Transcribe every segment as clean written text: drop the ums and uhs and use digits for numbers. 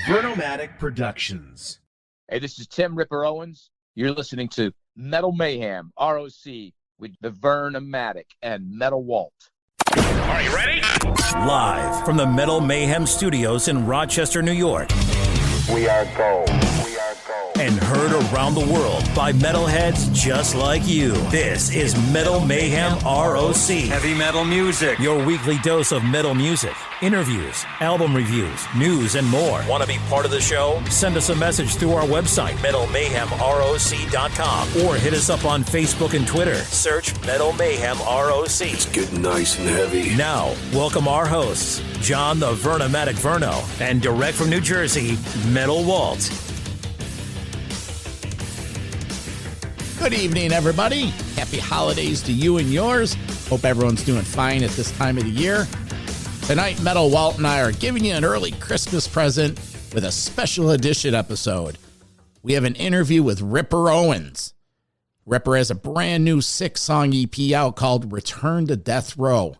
Vernomatic Productions. Hey, this is Tim Ripper Owens. You're listening to Metal Mayhem ROC with the Vernomatic and Metal Walt. Are you ready? Live from the Metal Mayhem Studios in Rochester, New York. We are gold. And heard around the world by metalheads just like you. This is Metal Mayhem ROC. Heavy metal music. Your weekly dose of metal music, interviews, album reviews, news, and more. Want to be part of the show? Send us a message through our website, metalmayhemroc.com, or hit us up on Facebook and Twitter. Search Metal Mayhem ROC. It's getting nice and heavy. Now, welcome our hosts, John the Vernomatic Verno, and direct from New Jersey, Metal Walt. Good evening, everybody. Happy holidays to you and yours. Hope everyone's doing fine at this time of the year. Tonight, Metal Walt and I are giving you an early Christmas present with a special edition episode. We have an interview with Ripper Owens. Ripper has a brand new 6-song EP out called Return to Death Row.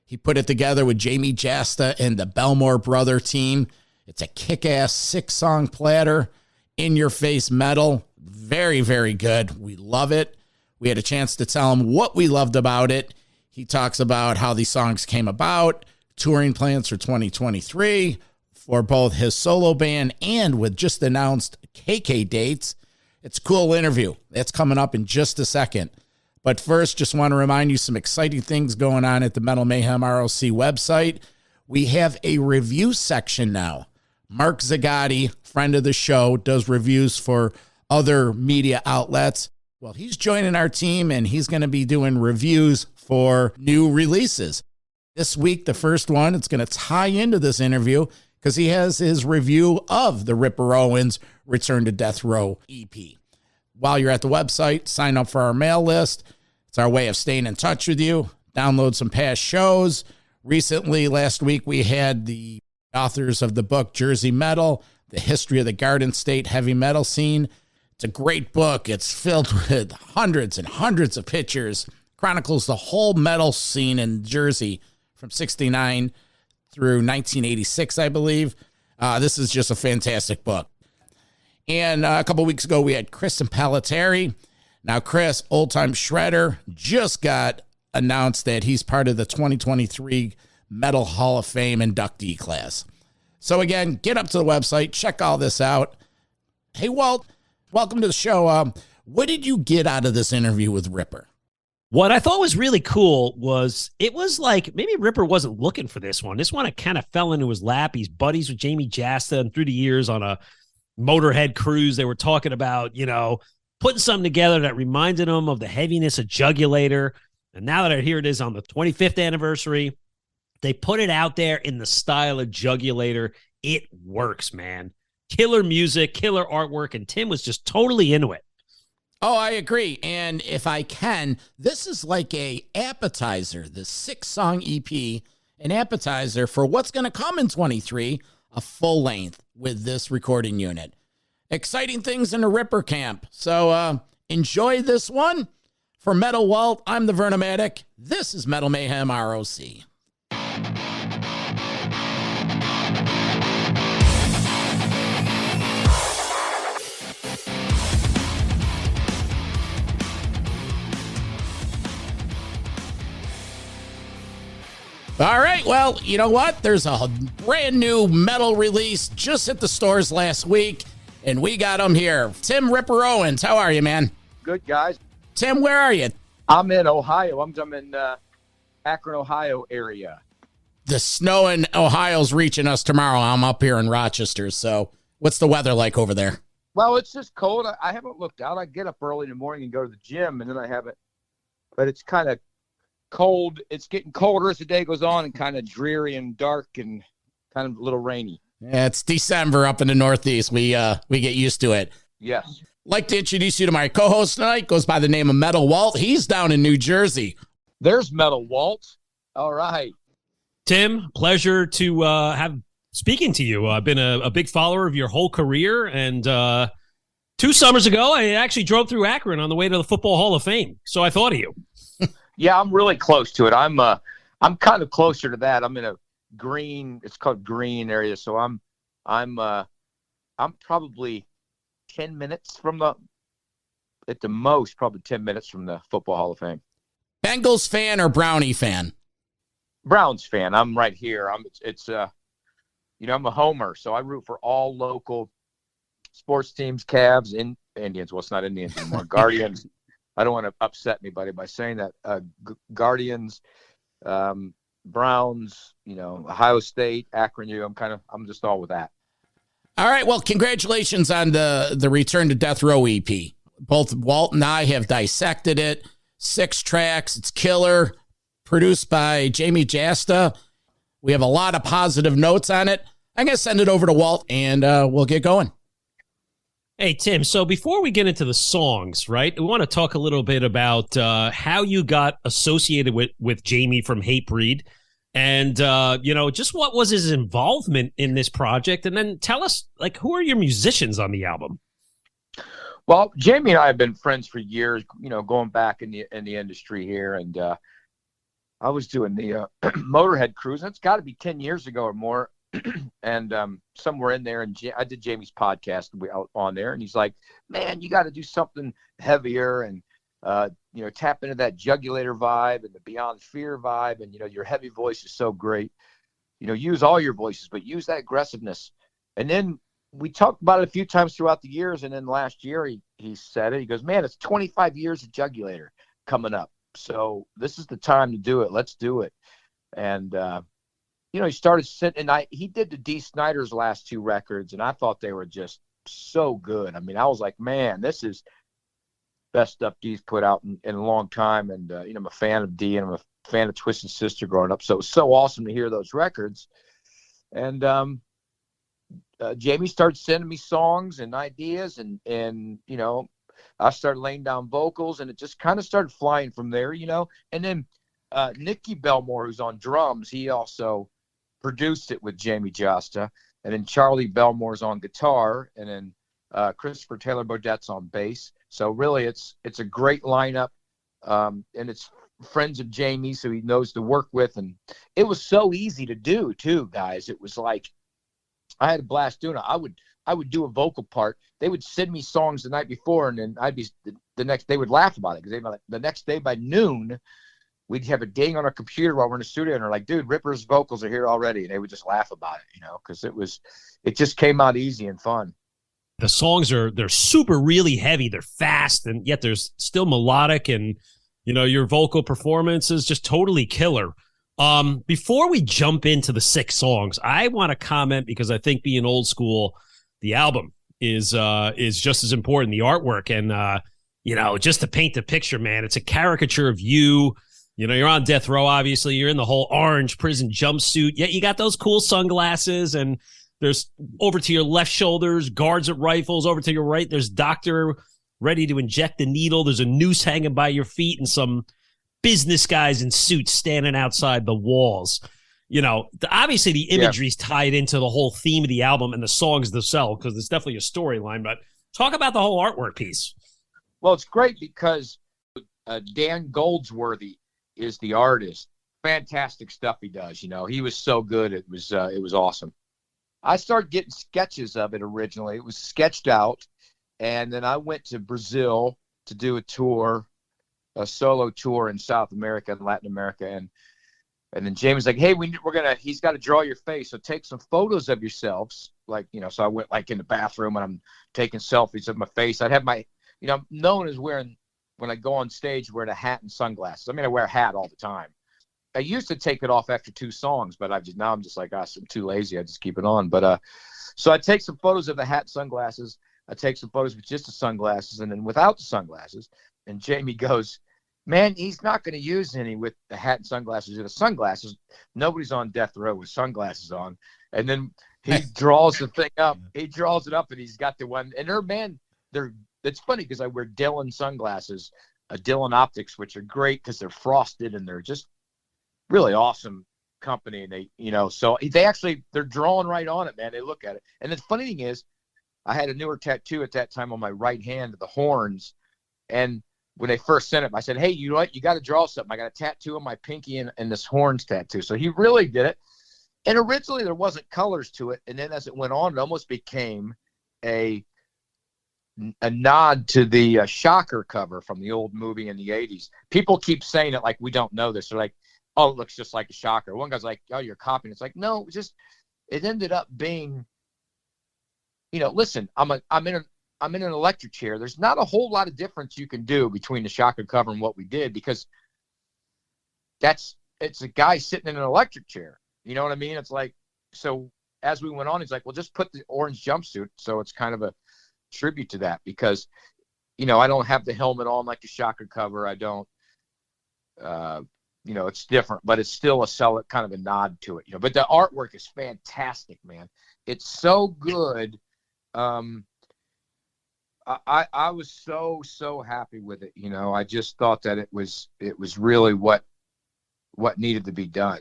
He put it together with Jamey Jasta and the Belmore Brother team. It's a kick-ass 6-song platter, in-your-face metal. Very, very good. We love it. We had a chance to tell him what we loved about it. He talks about how these songs came about, touring plans for 2023 for both his solo band and with just announced KK dates. It's a cool interview. It's coming up in just a second. But first, just want to remind you some exciting things going on at the Metal Mayhem ROC website. We have a review section now. Mark Zagatti, friend of the show, does reviews for other media outlets. Well, he's joining our team and he's going to be doing reviews for new releases. This week, the first one, it's going to tie into this interview because he has his review of the Ripper Owens Return to Death Row EP. While you're at the website, sign up for our mail list. It's our way of staying in touch with you. Download some past shows. Recently, last week, we had the authors of the book Jersey Metal, The History of the Garden State Heavy Metal Scene. It's a great book. It's filled with hundreds and hundreds of pictures. Chronicles the whole metal scene in Jersey from 69 through 1986, I believe. This is just a fantastic book. And a couple weeks ago, we had Chris Impellitteri. Now, Chris, old-time shredder, just got announced that he's part of the 2023 Metal Hall of Fame inductee class. So again, get up to the website, check all this out. Hey, Walt. Welcome to the show. What did you get out of this interview with Ripper? What I thought was really cool was it was like maybe Ripper wasn't looking for this one. This one kind of fell into his lap. He's buddies with Jamey Jasta, and through the years on a Motorhead cruise, they were talking about, putting something together that reminded them of the heaviness of Jugulator. And now that here it is on the 25th anniversary, they put it out there in the style of Jugulator. It works, man. Killer music, killer artwork, and Tim was just totally into it. Oh, I agree. And if I can, this is like a appetizer, the 6-song EP, an appetizer for what's going to come in 23, a full length with this recording unit. Exciting things in the Ripper camp. So enjoy this one. For Metal Walt, I'm the Vernomatic. This is Metal Mayhem ROC. All right, well, you know what? There's a brand new metal release just hit the stores last week, and we got them here. Tim Ripper Owens, how are you, man? Good, guys. Tim, where are you? I'm in Ohio. I'm in Akron, Ohio area. The snow in Ohio's reaching us tomorrow. I'm up here in Rochester, so what's the weather like over there? Well, it's just cold. I haven't looked out. I get up early in the morning and go to the gym, and then I haven't. But it's kind of cold. It's getting colder as the day goes on and kind of dreary and dark and kind of a little rainy. Yeah, it's December up in the Northeast. We get used to it. Yes. Like to introduce you to my co-host tonight. Goes by the name of Metal Walt. He's down in New Jersey. There's Metal Walt. All right. Tim, pleasure to have speaking to you. I've been a big follower of your whole career, and 2 summers ago, I actually drove through Akron on the way to the Football Hall of Fame. So I thought of you. Yeah, I'm really close to it. I'm kind of closer to that. I'm in a green. It's called green area. So I'm probably 10 minutes from at the most, probably 10 minutes from the Football Hall of Fame. Bengals fan or Brownie fan? Browns fan. I'm right here. I'm a homer, so I root for all local sports teams, Cavs, Indians. Well, it's not Indians anymore. Guardians. I don't want to upset anybody by saying that. Guardians, Browns, Ohio State, Akron. I'm just all with that. All right. Well, congratulations on the Return to Death Row EP. Both Walt and I have dissected it. 6 tracks. It's killer. Produced by Jamey Jasta. We have a lot of positive notes on it. I'm going to send it over to Walt, and we'll get going. Hey, Tim, so before we get into the songs, right, we want to talk a little bit about how you got associated with Jamey from Hatebreed and, just what was his involvement in this project. And then tell us, who are your musicians on the album? Well, Jamey and I have been friends for years, going back in the industry here. And I was doing the Motorhead cruise, and it's got to be 10 years ago or more. And somewhere in there, and I did Jamey's podcast on there, and he's like, man, you got to do something heavier and tap into that Jugulator vibe and the Beyond Fear vibe, and your heavy voice is so great. Use all your voices, but use that aggressiveness. And then we talked about it a few times throughout the years, and then last year he said it. He goes, man, it's 25 years of Jugulator coming up, so this is the time to do it. Let's do it. And he started sitting, and he did the Dee Snider's last 2 records, and I thought they were just so good. I mean, I was like, man, this is best stuff Dee's put out in a long time. And, I'm a fan of Dee, and I'm a fan of Twisted Sister growing up. So it was so awesome to hear those records. And Jamey started sending me songs and ideas, and I started laying down vocals, and it just kind of started flying from there, And then Nicky Belmore, who's on drums, he also produced it with Jamey Jasta, and then Charlie Belmore's on guitar, and then Christopher Taylor Bodette's on bass. So really, it's a great lineup, and it's friends of Jamey, so he knows to work with, and it was so easy to do too, guys. It was like I had a blast doing it. I would do a vocal part. They would send me songs the night before, and then I'd be the next. They would laugh about it because the next day by noon, we'd have a ding on our computer while we're in the studio, and they're like, dude, RIPPER'S vocals are here already. And they would just laugh about it, because it just came out easy and fun. The songs they're super really heavy. They're fast, and yet there's still melodic, and, your vocal performance is just totally killer. Before we jump into the 6 songs, I want to comment, because I think being old school, the album is just as important. The artwork, and, just to paint the picture, man, it's a caricature of you. You're on death row, obviously. You're in the whole orange prison jumpsuit. Yet you got those cool sunglasses, and there's over to your left shoulders, guards with rifles. Over to your right, there's doctor ready to inject the needle. There's a noose hanging by your feet, and some business guys in suits standing outside the walls. Obviously the imagery's tied into the whole theme of the album and the songs themselves, because it's definitely a storyline. But talk about the whole artwork piece. Well, it's great because Dan Goldsworthy is the artist. Fantastic stuff he does. He was so good. It was awesome. I started getting sketches of it originally. It was sketched out, and then I went to Brazil to do a solo tour in South America and Latin America, and then Jamey's like, hey, he's got to draw your face, so take some photos of yourselves, so I went in the bathroom, and I'm taking selfies of my face. I'd have my, I'm known as wearing, when I go on stage, wearing a hat and sunglasses. I wear a hat all the time. I used to take it off after 2 songs, but now I'm just like, I'm too lazy. I just keep it on. But so I take some photos of the hat and sunglasses. I take some photos with just the sunglasses, and then without the sunglasses. And Jamey goes, man, he's not going to use any with the hat and sunglasses or the sunglasses. Nobody's on death row with sunglasses on. And then he draws the thing up. He draws it up, and he's got the one. And it's funny because I wear Dylan sunglasses, Dylan Optics, which are great because they're frosted and they're just really awesome company. And they're drawing right on it, man. They look at it. And the funny thing is, I had a newer tattoo at that time on my right hand, the horns. And when they first sent it, I said, hey, you know what? You got to draw something. I got a tattoo on my pinky and this horns tattoo. So he really did it. And originally there wasn't colors to it, and then as it went on, it almost became a nod to the Shocker cover from the old movie in the 80s. People keep saying it like we don't know this. They're like, oh, it looks just like a Shocker. One guy's like, oh, you're copying. It's like, no, it ended up being, listen, I'm in an electric chair. There's not a whole lot of difference you can do between the Shocker cover and what we did, because it's a guy sitting in an electric chair. You know what I mean? It's like, so as we went on, he's like, well, just put the orange jumpsuit. So it's kind of a tribute to that, because, I don't have the helmet on like the Shocker cover. I don't, it's different, but it's still kind of a nod to it, but the artwork is fantastic, man. It's so good. I was so happy with it. I just thought that it was really what needed to be done,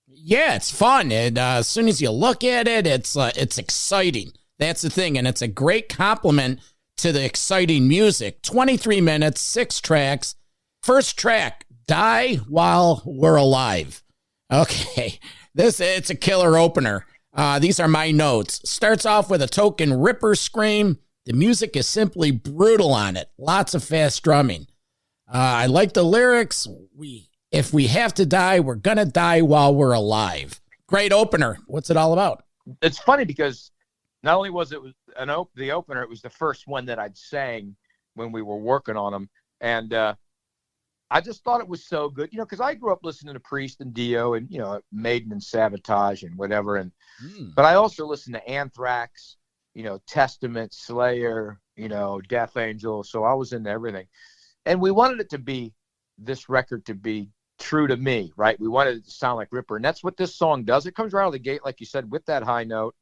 Yeah, it's fun. And as soon as you look at it, it's exciting. That's the thing. And it's a great compliment to the exciting music. 23 minutes, 6 tracks. First track, Die While We're Alive. Okay, it's a killer opener. These are my notes. Starts off with a token Ripper scream. The music is simply brutal on it. Lots of fast drumming. I like the lyrics. If we have to die, we're going to die while we're alive. Great opener. What's it all about? It's funny because not only was it the opener, it was the first one that I'd sang when we were working on them. And I just thought it was so good, because I grew up listening to Priest and Dio and, Maiden and Sabotage and whatever. But I also listened to Anthrax, Testament, Slayer, Death Angel. So I was into everything. And we wanted this record to be true to me, right? We wanted it to sound like Ripper. And that's what this song does. It comes right out of the gate, like you said, with that high note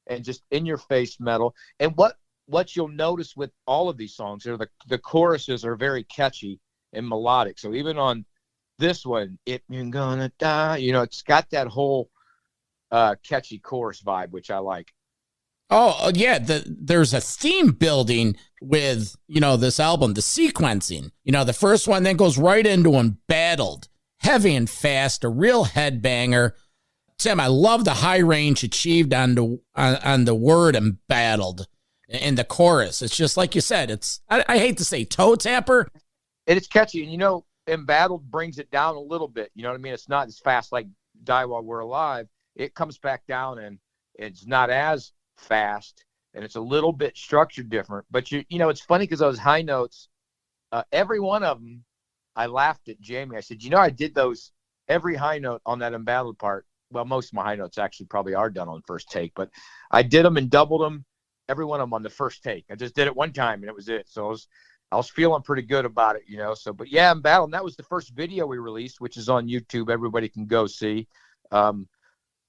and just in your face metal. And what you'll notice with all of these songs are the choruses are very catchy and melodic. So even on this one, if you're gonna die, it's got that whole catchy chorus vibe, which I like. Oh, yeah. There's a theme building with, this album, the sequencing. The first one then goes right into Embattled. Heavy and fast, a real headbanger. Tim, I love the high range achieved on the word embattled in the chorus. It's just like you said, I hate to say toe tapper. And it's catchy. And, embattled brings it down a little bit. You know what I mean? It's not as fast like Die While We're Alive. It comes back down and it's not as fast, and it's a little bit structured different. But it's funny because those high notes, every one of them, I laughed at Jamie. I said, I did those every high note on that embattled part. Well, most of my high notes actually probably are done on first take, but I did them and doubled them, every one of them on the first take. I just did it one time and it was it. So I was feeling pretty good about it, So, but yeah, embattled. And that was the first video we released, which is on YouTube. Everybody can go see.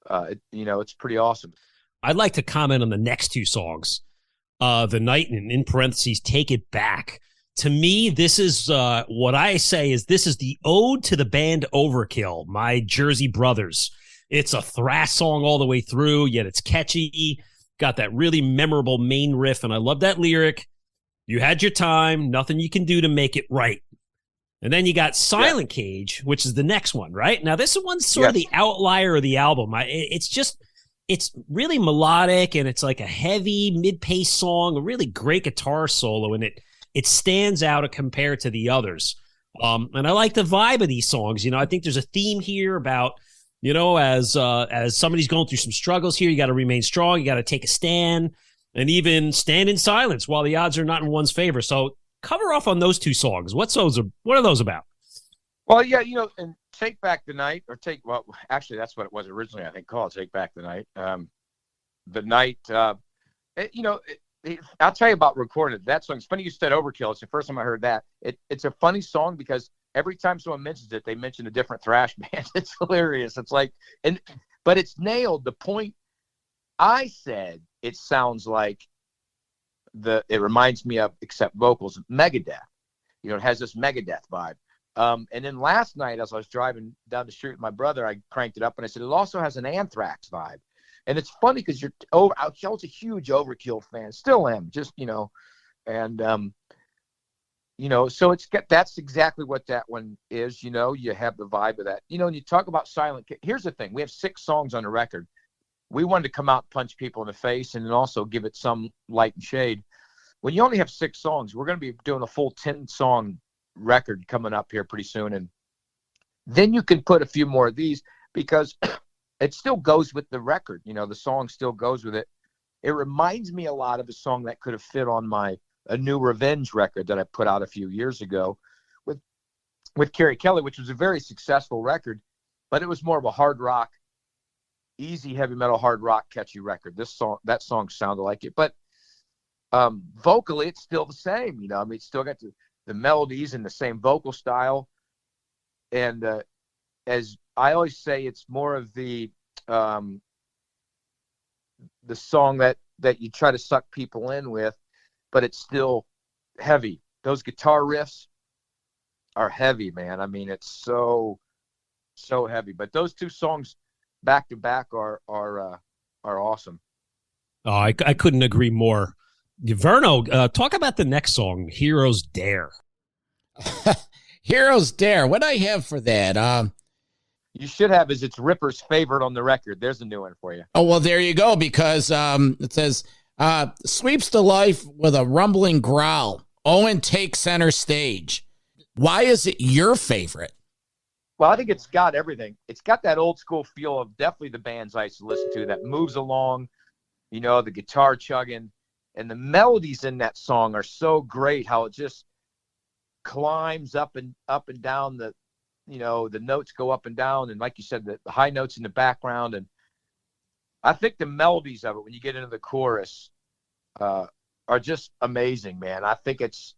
It's pretty awesome. I'd like to comment on the next two songs, The Night and in parentheses, Take It Back. To me, this is what I say is this is the ode to the band Overkill, my Jersey brothers. It's a thrash song all the way through, yet it's catchy, got that really memorable main riff, and I love that lyric. You had your time, nothing you can do to make it right. And then you got Silent Cage, which is the next one, right? Now, this one's sort of the outlier of the album. It's really melodic, and it's like a heavy mid-pace song, a really great guitar solo, and it stands out compared to the others. And I like the vibe of these songs. I think there's a theme here about, as somebody's going through some struggles here, you got to remain strong, you got to take a stand, and even stand in silence while the odds are not in one's favor. So cover off on those two songs. What are those about? Well, yeah, and Take Back the Night, actually, that's what it was originally, I think, called Take Back the Night. The Night, I'll tell you about recording it. That song, it's funny you said Overkill. It's the first time I heard that. It's a funny song because every time someone mentions it, they mention a different thrash band. It's hilarious. It's like, but it's nailed. The point I said, it sounds like it reminds me of, except vocals, Megadeth. It has this Megadeth vibe. And then last night, as I was driving down the street with my brother, I cranked it up and I said, it also has an Anthrax vibe. And it's funny because I was a huge Overkill fan, still am, just, and, so that's exactly what that one is. You have the vibe of that. And you talk about silent. Here's the thing: we have 6 songs on the record. We wanted to come out and punch people in the face, and then also give it some light and shade. When you only have 6 songs, we're going to be doing a full 10-song record coming up here pretty soon, and then you can put a few more of these because it still goes with the record. The song still goes with it. It reminds me a lot of a song that could have fit on a New Revenge record that I put out a few years ago with Carrie Kelly, which was a very successful record, but it was more of a hard rock, easy heavy metal, hard rock, catchy record. That song sounded like it, but vocally it's still the same. It's still got the melodies and the same vocal style. And as I always say, it's more of the song that you try to suck people in with, but it's still heavy. Those guitar riffs are heavy, man. It's so heavy. But those 2 songs back to back are awesome. Oh, I couldn't agree more. Verno, talk about the next song, Heroes Dare. Heroes Dare. What I have for that? You should have it's Ripper's favorite on the record. There's a new one for you. Oh, well, there you go, because it says, sweeps to life with a rumbling growl. Owen takes center stage. Why is it your favorite? Well, I think it's got everything. It's got that old school feel of definitely the bands I used to listen to that moves along, the guitar chugging, and the melodies in that song are so great, how it just climbs up and down the notes go up and down. And like you said, the high notes in the background. And I think the melodies of it, when you get into the chorus, are just amazing, man. I think it's,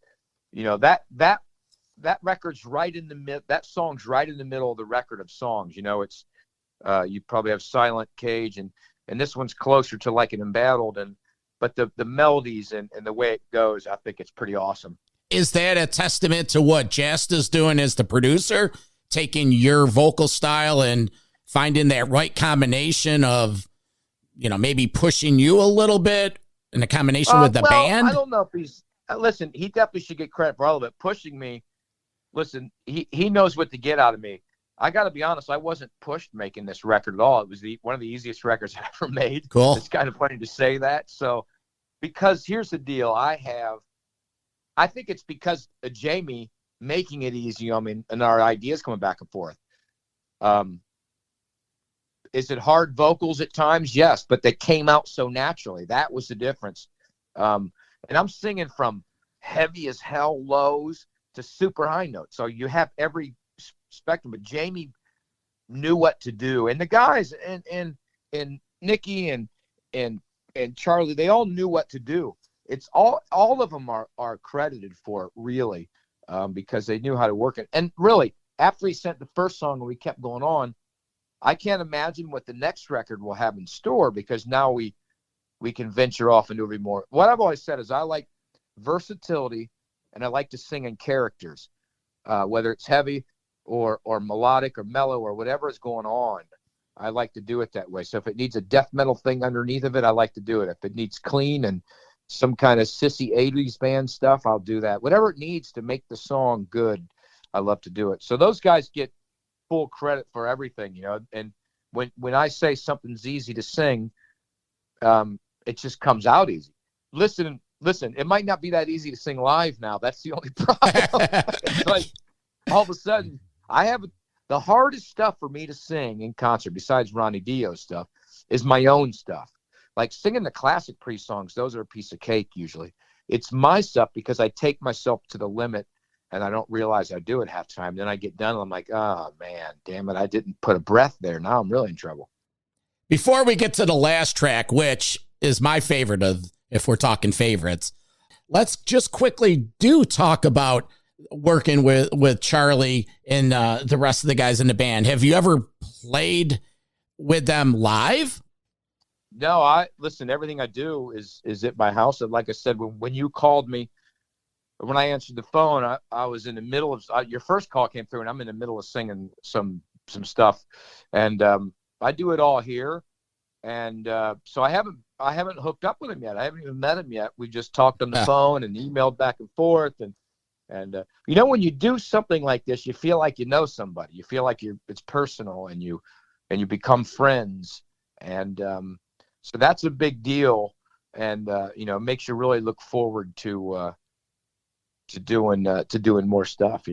that record's right in the mid. That song's right in the middle of the record of songs. It's you probably have Silent Cage, and this one's closer to like an Embattled, but the melodies and the way it goes, I think it's pretty awesome. Is that a testament to what Jasta's doing as the producer, taking your vocal style and finding that right combination of, maybe pushing you a little bit in a combination with the band? I don't know if he's listen. He definitely should get credit for all of it. Pushing me. Listen, he knows what to get out of me. I got to be honest, I wasn't pushed making this record at all. It was one of the easiest records I ever made. Cool. It's kind of funny to say that. So, because here's the deal, I think it's because of Jamey making it easy. And our ideas coming back and forth. Is it hard vocals at times? Yes, but they came out so naturally. That was the difference. And I'm singing from heavy as hell lows to super high notes. So you have every spectrum, but Jamey knew what to do. And the guys and Nikki and Charlie, they all knew what to do. It's all of them are credited for it, really, because they knew how to work it. And really, after he sent the first song and we kept going on, I can't imagine what the next record will have in store, because now we can venture off into a more. What I've always said is I like versatility, and I like to sing in characters, whether it's heavy or melodic or mellow or whatever is going on. I like to do it that way. So if it needs a death metal thing underneath of it, I like to do it. If it needs clean and some kind of sissy 80s band stuff, I'll do that. Whatever it needs to make the song good, I love to do it. So those guys get full credit for everything, and when I say something's easy to sing, it just comes out easy. Listen, it might not be that easy to sing live now. That's the only problem. It's like all of a sudden I have the hardest stuff for me to sing in concert, besides Ronnie Dio's stuff, is my own stuff. Like singing the classic pre-songs, those are a piece of cake usually. It's my stuff because I take myself to the limit and I don't realize I do it half the time. Then I get done and I'm like, oh man, damn it, I didn't put a breath there. Now I'm really in trouble. Before we get to the last track, which is my favorite of, if we're talking favorites, let's just quickly talk about working with Charlie and the rest of the guys in the band. Have you ever played with them live? No, listen, everything I do is at my house. And like I said, when you called me, when I answered the phone, I was in the middle of your first call came through, and I'm in the middle of singing some stuff, and I do it all here, and so I haven't hooked up with him yet. I haven't even met him yet. We just talked on the phone and emailed back and forth, and And when you do something like this, you feel like you know somebody. You feel like it's personal, and you become friends. And so that's a big deal, and makes you really look forward to doing more stuff.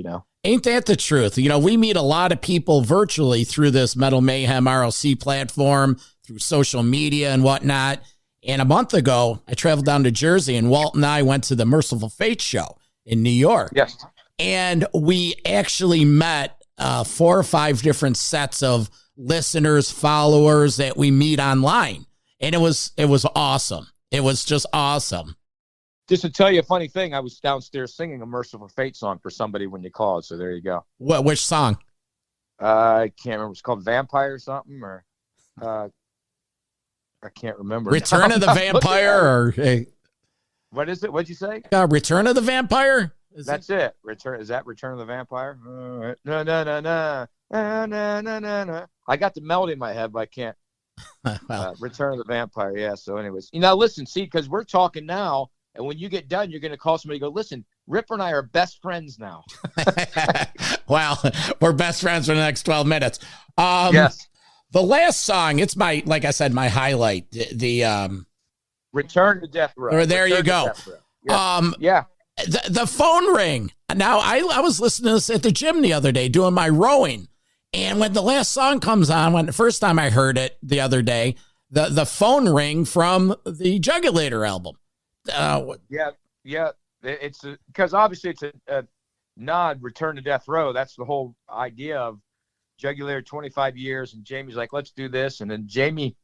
Ain't that the truth? We meet a lot of people virtually through this Metal Mayhem ROC platform, through social media and whatnot. And a month ago, I traveled down to Jersey, and Walt and I went to the Merciful Fate show in New York. Yes. And we actually met 4 or 5 different sets of listeners, followers that we meet online. And it was awesome. It was just awesome. Just to tell you a funny thing, I was downstairs singing a Merciful Fate song for somebody when you called. So there you go. Which song? I can't remember. It's called Vampire or something, or I can't remember. Return of the Vampire, or what is it? What'd you say? Return of the Vampire? That's it. Is that Return of the Vampire? No, no, no, no, no, no, no, no. I got the melody in my head, but I can't. Well. Return of the Vampire. Yeah. So, anyways, listen, see, because we're talking now, and when you get done, you're going to call somebody and go, listen, Ripper and I are best friends now. Well, we're best friends for the next 12 minutes. Yes. The last song, it's like I said, my highlight. The Return to Death Row. Or there Return you go. Yeah. Yeah. The phone ring. Now, I was listening to this at the gym the other day doing my rowing. And when the last song comes on, when the first time I heard it the other day, the phone ring from the Jugulator album. Yeah. It's because obviously it's a nod, Return to Death Row. That's the whole idea of Jugulator 25 years. And Jamey's like, let's do this. And then Jamey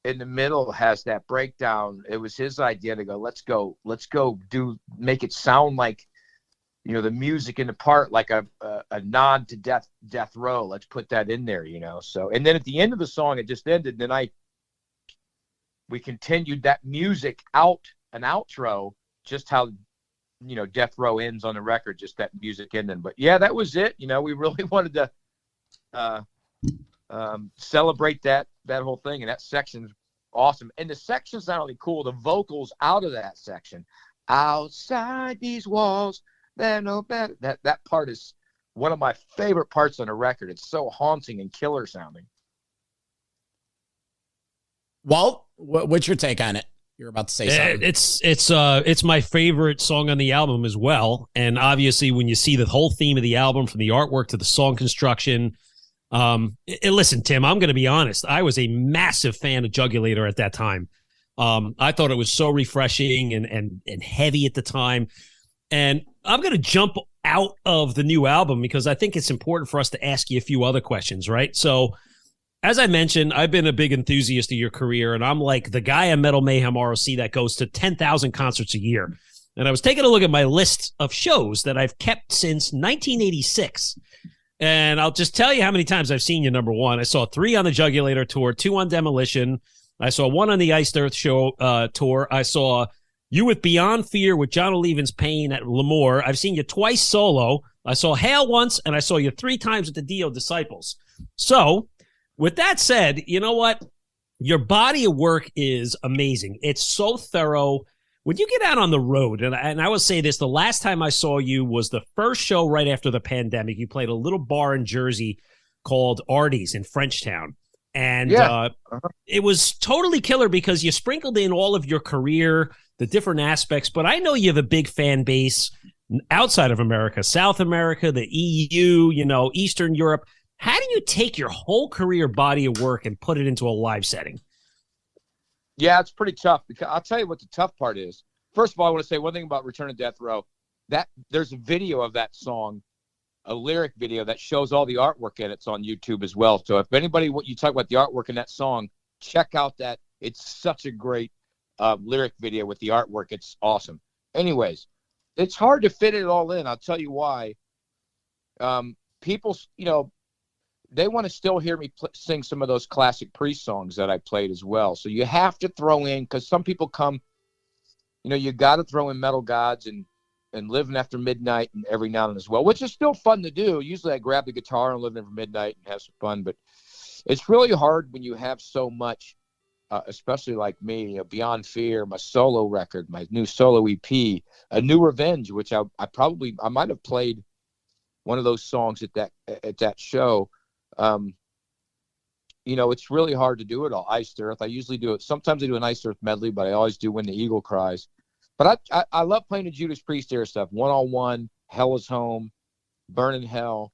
in the middle has that breakdown. It was his idea to go, let's go make it sound like, the music in the part, like a nod to Death Row. Let's put that in there, So, and then at the end of the song, it just ended. And then we continued that music out, an outro, just how, Death Row ends on the record, just that music ending. But yeah, that was it. We really wanted to celebrate that whole thing. And that section's awesome. And the section's not only cool, the vocals out of that section, outside these walls, they're no better. That part is one of my favorite parts on the record. It's so haunting and killer sounding. Walt, what's your take on it? You're about to say something. It's my favorite song on the album as well. And obviously, when you see the whole theme of the album, from the artwork to the song construction, listen, Tim, I'm going to be honest. I was a massive fan of Jugulator at that time. I thought it was so refreshing and heavy at the time. And I'm going to jump out of the new album because I think it's important for us to ask you a few other questions, right? So, as I mentioned, I've been a big enthusiast of your career, and I'm like the guy at Metal Mayhem ROC that goes to 10,000 concerts a year. And I was taking a look at my list of shows that I've kept since 1986. And I'll just tell you how many times I've seen you, number one. I saw 3 on the Jugulator tour, 2 on Demolition. I saw 1 on the Iced Earth show tour. I saw you with Beyond Fear with John O'Leaven's Pain at L'Amour. I've seen you twice solo. I saw Hail once, and I saw you 3 times at the Dio Disciples. So, with that said, you know what? Your body of work is amazing. It's so thorough. When you get out on the road, and I will say this, the last time I saw you was the first show right after the pandemic. You played a little bar in Jersey called Artie's in Frenchtown. And it was totally killer because you sprinkled in all of your career, the different aspects. But I know you have a big fan base outside of America, South America, the EU, Eastern Europe. How do you take your whole career body of work and put it into a live setting? Yeah, it's pretty tough because I'll tell you what the tough part is. First of all, I want to say one thing about Return to Death Row. That there's a video of that song, a lyric video that shows all the artwork in it. It's on YouTube as well. So if anybody, you talk about the artwork in that song, check out that. It's such a great lyric video with the artwork. It's awesome. Anyways, it's hard to fit it all in. I'll tell you why. People, they want to still hear me sing some of those classic Priest songs that I played as well. So you have to throw in, because some people come, you got to throw in Metal Gods and Living After Midnight and every now and then as well, which is still fun to do. Usually I grab the guitar and Living After Midnight and have some fun, but it's really hard when you have so much especially like me, Beyond Fear, my solo record, my new solo EP, A New Revenge, which I might have played one of those songs at that show. It's really hard to do it all. Iced Earth. I usually do it. Sometimes I do an Iced Earth medley, but I always do When the Eagle Cries. But I love playing the Judas Priest era stuff. 101, Hell is Home, Burn in Hell.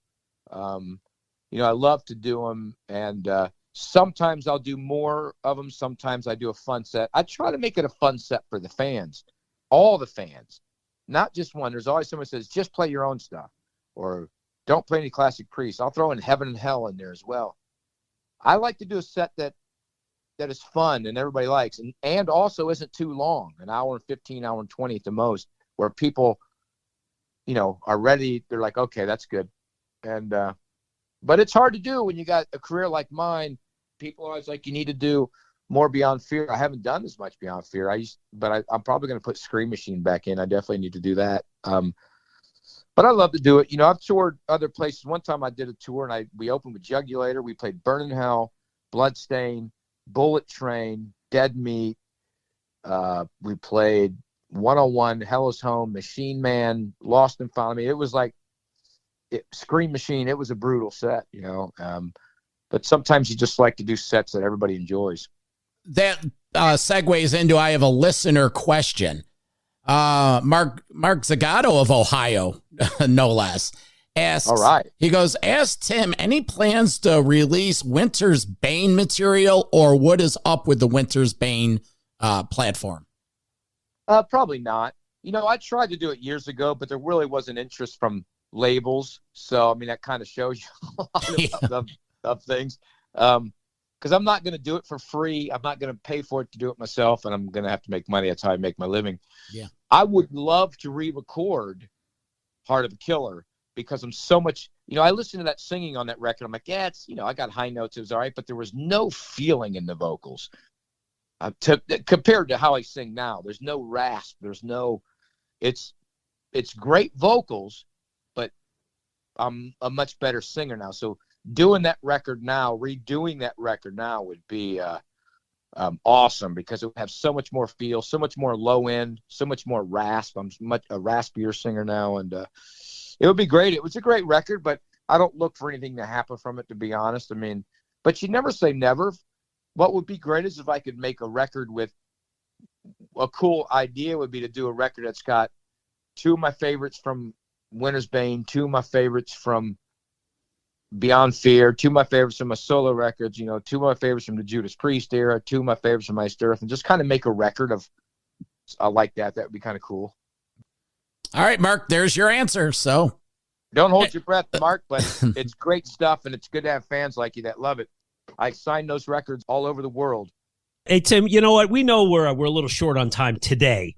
I love to do them, and sometimes I'll do more of them. Sometimes I do a fun set. I try to make it a fun set for the fans, all the fans, not just one. There's always someone who says, just play your own stuff, or don't play any classic Priest. I'll throw in Heaven and Hell in there as well. I like to do a set that is fun and everybody likes, and also isn't too long, an hour and 15, hour and 20 at the most, where people, are ready. They're like, okay, that's good. And, but it's hard to do when you got a career like mine. People are always like, you need to do more Beyond Fear. I haven't done as much Beyond Fear. I'm probably going to put Scream Machine back in. I definitely need to do that. But I love to do it. I've toured other places. One time I did a tour and we opened with Jugulator. We played Burn in Hell, Bloodstain, Bullet Train, Dead Meat. We played 101, Hell is Home, Machine Man, Lost and Found. It was like Scream Machine. It was a brutal set, but sometimes you just like to do sets that everybody enjoys. That segues into, I have a listener question. Mark Zagato of Ohio, no less, asks, all right. He goes, ask Tim, any plans to release Winter's Bane material, or what is up with the Winter's Bane platform? Probably not. I tried to do it years ago, but there really wasn't interest from labels. So, that kind of shows you a lot of things. Because I'm not going to do it for free. I'm not going to pay for it to do it myself, and I'm going to have to make money. That's how I make my living. Yeah. I would love to re-record Heart of a Killer, because I'm so much, I listened to that singing on that record. I'm like, yeah, it's, I got high notes. It was all right, but there was no feeling in the vocals. Compared to how I sing now, there's no rasp. There's no, it's great vocals, but I'm a much better singer now. So doing that record now, redoing that record now would be awesome, because it would have so much more feel, so much more low end, so much more rasp. I'm much a raspier singer now, and it would be great. It was a great record, but I don't look for anything to happen from it, to be honest. But you never say never. What would be great is if I could make a record with a cool idea would be to do a record that's got two of my favorites from Winter's Bane, two of my favorites from Beyond Fear, two of my favorites from my solo records, two of my favorites from the Judas Priest era, two of my favorites from Iced Earth, and just kind of make a record of like that. That would be kind of cool. All right, Mark, there's your answer. So don't hold your breath, Mark, but it's great stuff, and it's good to have fans like you that love it. I signed those records all over the world. Hey, Tim, you know what? We know we're a little short on time today.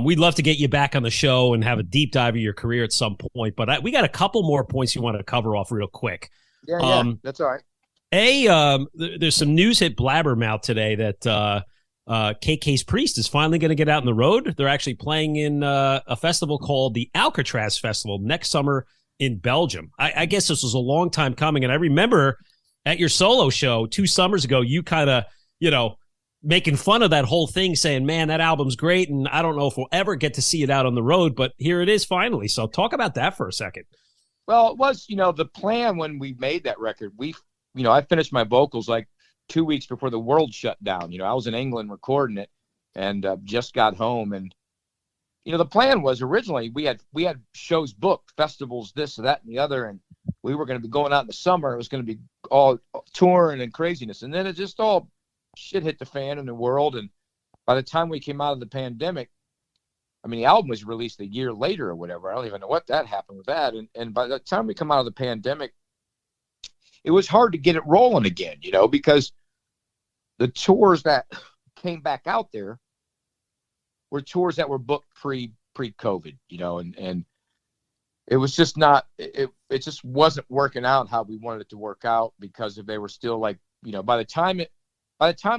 We'd love to get you back on the show and have a deep dive of your career at some point, but we got a couple more points you want to cover off real quick. Yeah, that's all right. There's some news hit Blabbermouth today that KK's Priest is finally going to get out on the road. They're actually playing in a festival called the Alcatraz Festival next summer in Belgium. I guess this was a long time coming, and I remember at your solo show 2 summers ago, you kind of, making fun of that whole thing, saying, man, that album's great, and I don't know if we'll ever get to see it out on the road, but here it is finally. So talk about that for a second. Well, it was, the plan when we made that record. I finished my vocals like 2 weeks before the world shut down. I was in England recording it, and just got home. And, the plan was originally we had shows booked, festivals, this, that, and the other, and we were going to be going out in the summer. It was going to be all touring and craziness. And then it just all shit hit the fan in the world. And by the time we came out of the pandemic, the album was released a year later or whatever. I don't even know what that happened with that. And by the time we come out of the pandemic, it was hard to get it rolling again, because the tours that came back out there were tours that were booked pre-COVID, and it was just not, it just wasn't working out how we wanted it to work out, because if they were still like, by the time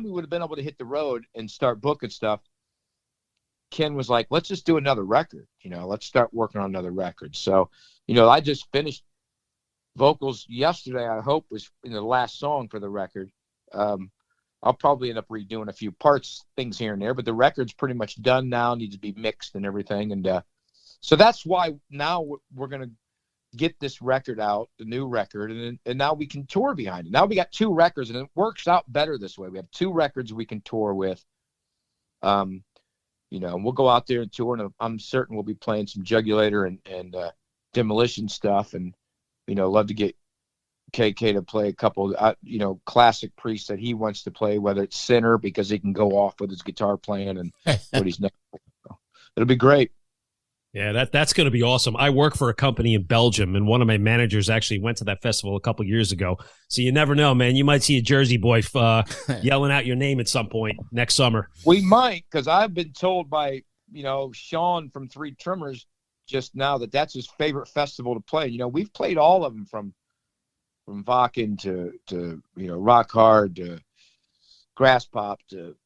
we would have been able to hit the road and start booking stuff, Ken was like, let's just do another record, let's start working on another record. So, I just finished vocals yesterday. I hope was in the last song for the record. I'll probably end up redoing a few parts, things here and there, but the record's pretty much done now, needs to be mixed and everything. And so that's why now we're going to get this record out, the new record, and now we can tour behind it. Now we got 2 records, and it works out better this way. We have 2 records we can tour with. You know, and we'll go out there and tour, and I'm certain we'll be playing some Jugulator and Demolition stuff, and, you know, love to get KK to play a couple, you know, classic Priest that he wants to play, whether it's Sinner, because he can go off with his guitar playing and what he's next. So it'll be great. Yeah, that's going to be awesome. I work for a company in Belgium, and one of my managers actually went to that festival a couple years ago. So you never know, man. You might see a Jersey boy yelling out your name at some point next summer. We might, because I've been told by, you know, Sean from Three Tremors just now that's his favorite festival to play. You know, we've played all of them from Vakken to you know, Rock Hard to Grass Pop to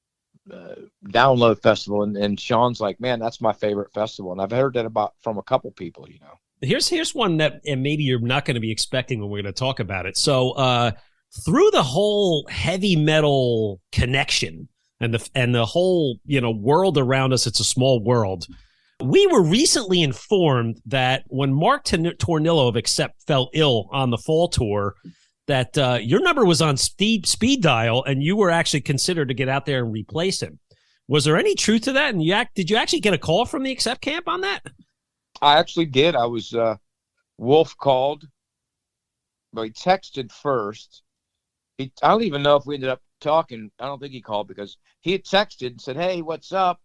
Download Festival, and Sean's like, man, that's my favorite festival, and I've heard that from a couple people, you know. Here's one that, and maybe you're not going to be expecting when we're going to talk about it. So through the whole heavy metal connection and the whole, you know, world around us, it's a small world. We were recently informed that when Mark Tornillo of Accept fell ill on the fall tour, that your number was on speed dial, and you were actually considered to get out there and replace him. Was there any truth to that? And did you actually get a call from the Accept camp on that? I actually did. I was Wolf called, but he texted first. I don't even know if we ended up talking. I don't think he called, because he had texted and said, "Hey, what's up?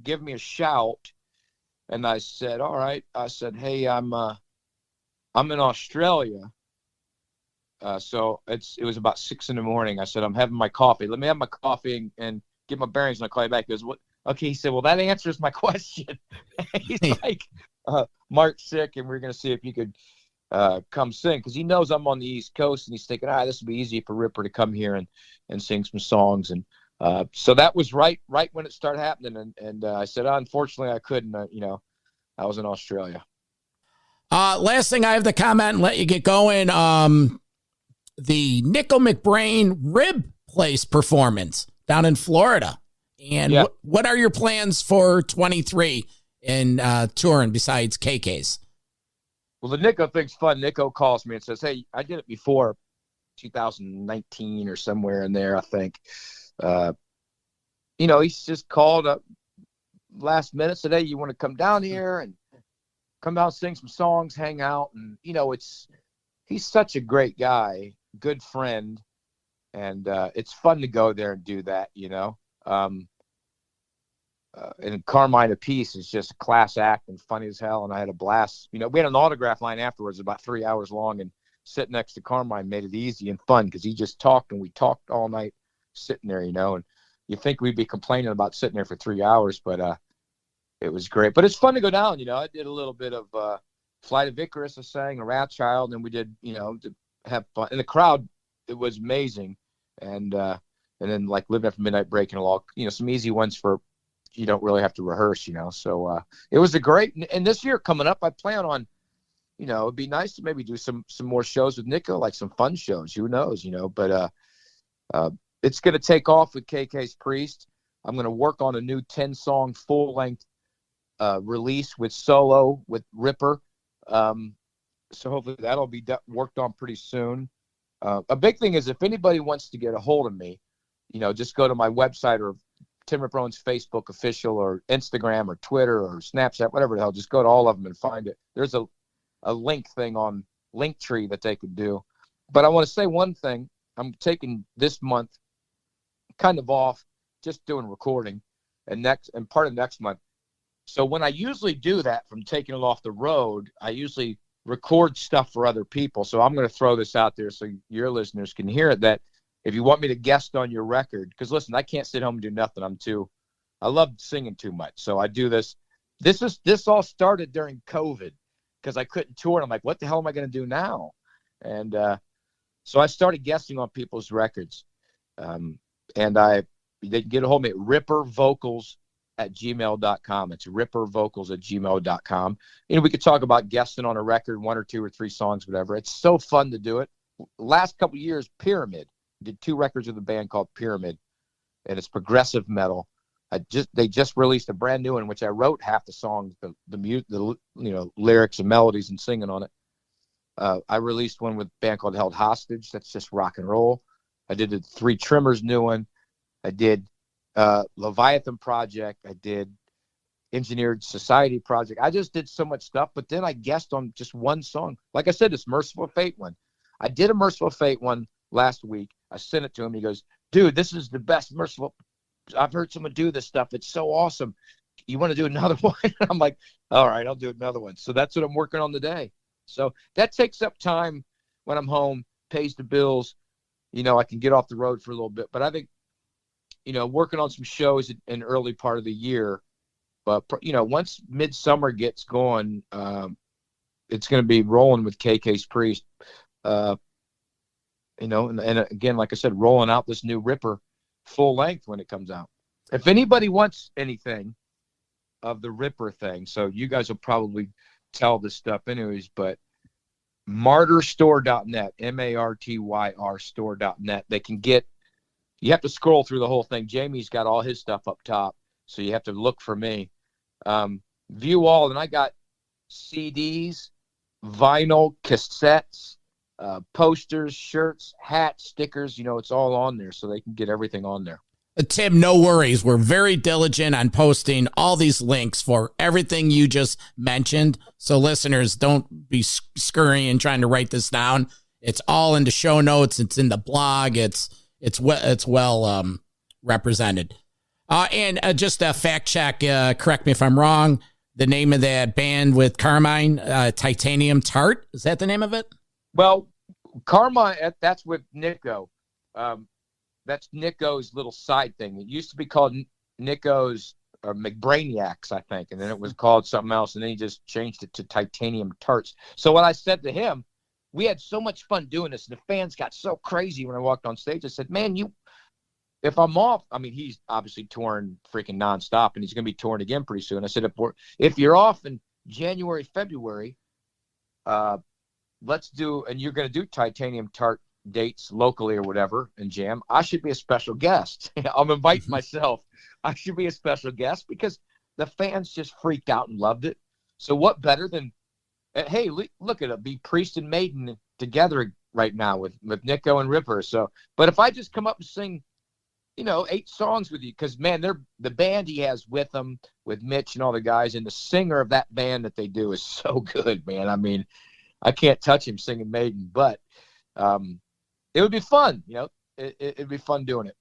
Give me a shout." And I said, "All right." I said, "Hey, I'm in Australia." So it was about 6 a.m. I said, "I'm having my coffee. Let me have my coffee and get my bearings, and I'll call you back." He goes, "What?" Okay, he said, "Well, that answers my question." He's like, "Mark's sick, and we're going to see if you could come sing," because he knows I'm on the East Coast, and he's thinking, this will be easy for Ripper to come here and sing some songs. And so that was right when it started happening. And I said, unfortunately, I couldn't. You know, I was in Australia. Last thing I have to comment and let you get going. The Nickel McBrain Rib Place performance down in Florida. And yeah. What are your plans for 23 in touring besides KK's? Well, the Nico thing's fun. Nico calls me and says, "Hey, I did it before 2019 or somewhere in there, I think." You know, he's just called up last minute, said, "Hey, you want to come down here and come down, sing some songs, hang out?" And, you know, he's such a great guy, good friend. And it's fun to go there and do that, you know. And Carmine Apiece is just a class act and funny as hell, and I had a blast. You know, we had an autograph line afterwards about 3 hours long, and sitting next to Carmine made it easy and fun, because he just talked, and we talked all night sitting there, you know. And you think we'd be complaining about sitting there for 3 hours, but it was great. But it's fun to go down, you know. I did a little bit of Flight of Icarus, I sang, a Rat Child, and we did, you know, to have fun. And the crowd, it was amazing. And then like Living After Midnight, Breaking the Law, you know, some easy ones for, you don't really have to rehearse, you know. So it was a great, and this year coming up, I plan on, you know, it'd be nice to maybe do some more shows with Nico, like some fun shows, who knows, you know. But it's going to take off with KK's Priest. I'm going to work on a new 10-song full-length release with solo with Ripper. So hopefully that'll be worked on pretty soon. A big thing is, if anybody wants to get a hold of me, you know, just go to my website or Tim Ripper Owens Facebook official, or Instagram or Twitter or Snapchat, whatever the hell. Just go to all of them and find it. There's a link thing on Linktree that they could do. But I want to say one thing. I'm taking this month kind of off, just doing recording, and part of next month. So when I usually do that, from taking it off the road, I usually record stuff for other people. So I'm going to throw this out there so your listeners can hear it, that if you want me to guest on your record, because listen, I can't sit home and do nothing. I love singing too much. So I do this. This all started during COVID, because I couldn't tour. And I'm like, what the hell am I going to do now? And so I started guesting on people's records. And they can get a hold of me at rippervocals@gmail.com. It's rippervocals@gmail.com. You know, we could talk about guesting on a record, 1 or 2 or 3 songs, whatever. It's so fun to do it. Last couple of years, Pyramid. did 2 records with a band called Pyramid, and it's progressive metal. They just released a brand new one, which I wrote half the songs, the lyrics and melodies and singing on it. I released one with a band called Held Hostage. That's just rock and roll. I did the Three Tremors new one. I did Leviathan Project. I did Engineered Society Project. I just did so much stuff, but then I guessed on just one song. Like I said, this Merciful Fate one. I did a Merciful Fate one last week. I sent it to him. He goes, dude, this is the best Merciful. I've heard someone do this stuff. It's so awesome. You want to do another one? I'm like, all right, I'll do another one. So that's what I'm working on today. So that takes up time when I'm home, pays the bills. I can get off the road for a little bit. But I think, working on some shows in early part of the year. But, once midsummer gets going, it's going to be rolling with KK's Priest. And again, like I said, rolling out this new Ripper full length when it comes out. If anybody wants anything of the Ripper thing, so you guys will probably tell this stuff anyways, but martyrstore.net, MARTYR store.net, they can get, you have to scroll through the whole thing. Jamey's got all his stuff up top, so you have to look for me. View all, and I got CDs, vinyl, cassettes, posters, shirts, hats, stickers, it's all on there, so they can get everything on there. Tim, no worries. We're very diligent on posting all these links for everything you just mentioned. So listeners, don't be scurrying trying to write this down. It's all in the show notes. It's in the blog. It's well represented. And just a fact check. Correct me if I'm wrong. The name of that band with Carmine, Titanium Tart. Is that the name of it? Well, Carmine, that's with Nico. That's Nico's little side thing. It used to be called Nico's McBrainiacs, I think, and then it was called something else, and then he just changed it to Titanium Tarts. So what I said to him, we had so much fun doing this, and the fans got so crazy when I walked on stage. I said, man, if I'm off, I mean, he's obviously touring freaking nonstop, and he's going to be touring again pretty soon. I said, if you're off in January, February, let's do, and you're going to do Titanium Tart dates locally or whatever and jam, I should be a special guest. I'm inviting myself. I should be a special guest because the fans just freaked out and loved it. So what better than, hey, look at it, be Priest and Maiden together right now with Nico and Ripper. So, but if I just come up and sing, 8 songs with you, because man, they're the band he has with them, with Mitch and all the guys, and the singer of that band that they do is so good, man. I mean, I can't touch him singing Maiden, but it would be fun, it'd be fun doing it.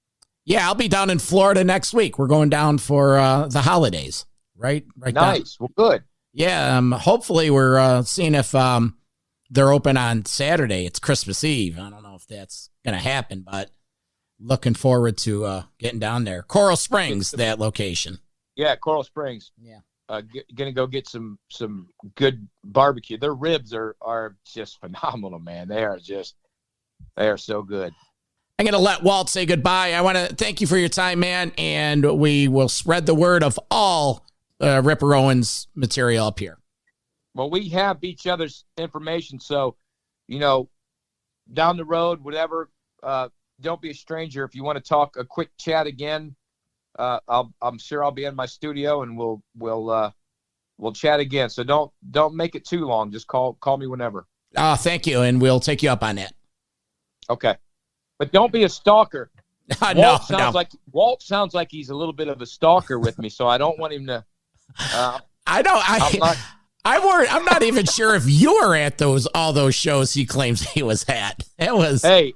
Yeah, I'll be down in Florida next week. We're going down for the holidays, right? Nice. Down. Well, good. Yeah, hopefully we're seeing if they're open on Saturday. It's Christmas Eve. I don't know if that's going to happen, but looking forward to getting down there. Coral Springs, that location. Yeah, Coral Springs. Yeah. Gonna go get some good barbecue. Their ribs are just phenomenal, man. They are so good. I'm going to let Walt say goodbye. I want to thank you for your time, man, and we will spread the word of all Ripper Owens material up here. Well, we have each other's information, so, down the road, whatever, don't be a stranger. If you want to talk a quick chat again, I'm sure I'll be in my studio, and we'll chat again. So don't make it too long. Just call me whenever. Thank you, and we'll take you up on that. Okay. But don't be a stalker. Walt sounds like he's a little bit of a stalker with me, so I don't want him to. I'm not even sure if you were at all those shows he claims he was at. Hey,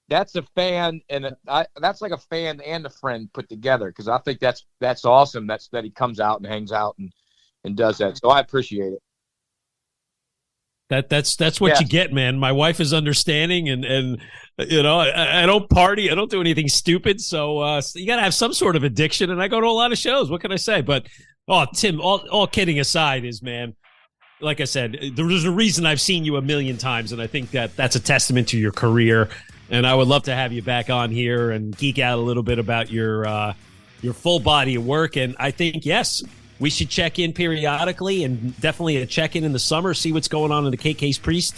that's a fan, and that's like a fan and a friend put together, because I think that's awesome. That he comes out and hangs out and does that. So I appreciate it. That's what you get, man. My wife is understanding, and I don't party, I don't do anything stupid, so you got to have some sort of addiction, and I go to a lot of shows. What can I say? But Tim, all kidding aside, is, man, like I said, there's a reason I've seen you a million times, and I think that's a testament to your career. And I would love to have you back on here and geek out a little bit about your full body of work. And I think, yes, we should check in periodically, and definitely a check-in the summer, see what's going on in the KK's Priest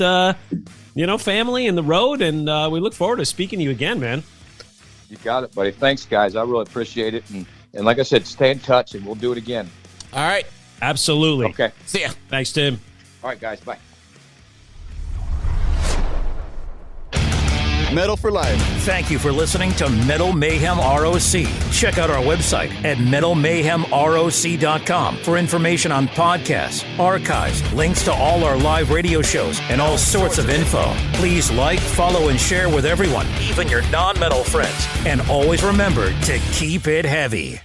family and the road, and we look forward to speaking to you again, man. You got it, buddy. Thanks, guys. I really appreciate it. And like I said, stay in touch, and we'll do it again. All right. Absolutely. Okay. See ya. Thanks, Tim. All right, guys. Bye. Metal for life. Thank you for listening to Metal Mayhem ROC. Check out our website at metalmayhemroc.com for information on podcasts, archives, links to all our live radio shows, and all sorts of info. Please like, follow, and share with everyone, even your non-metal friends. And always remember to keep it heavy.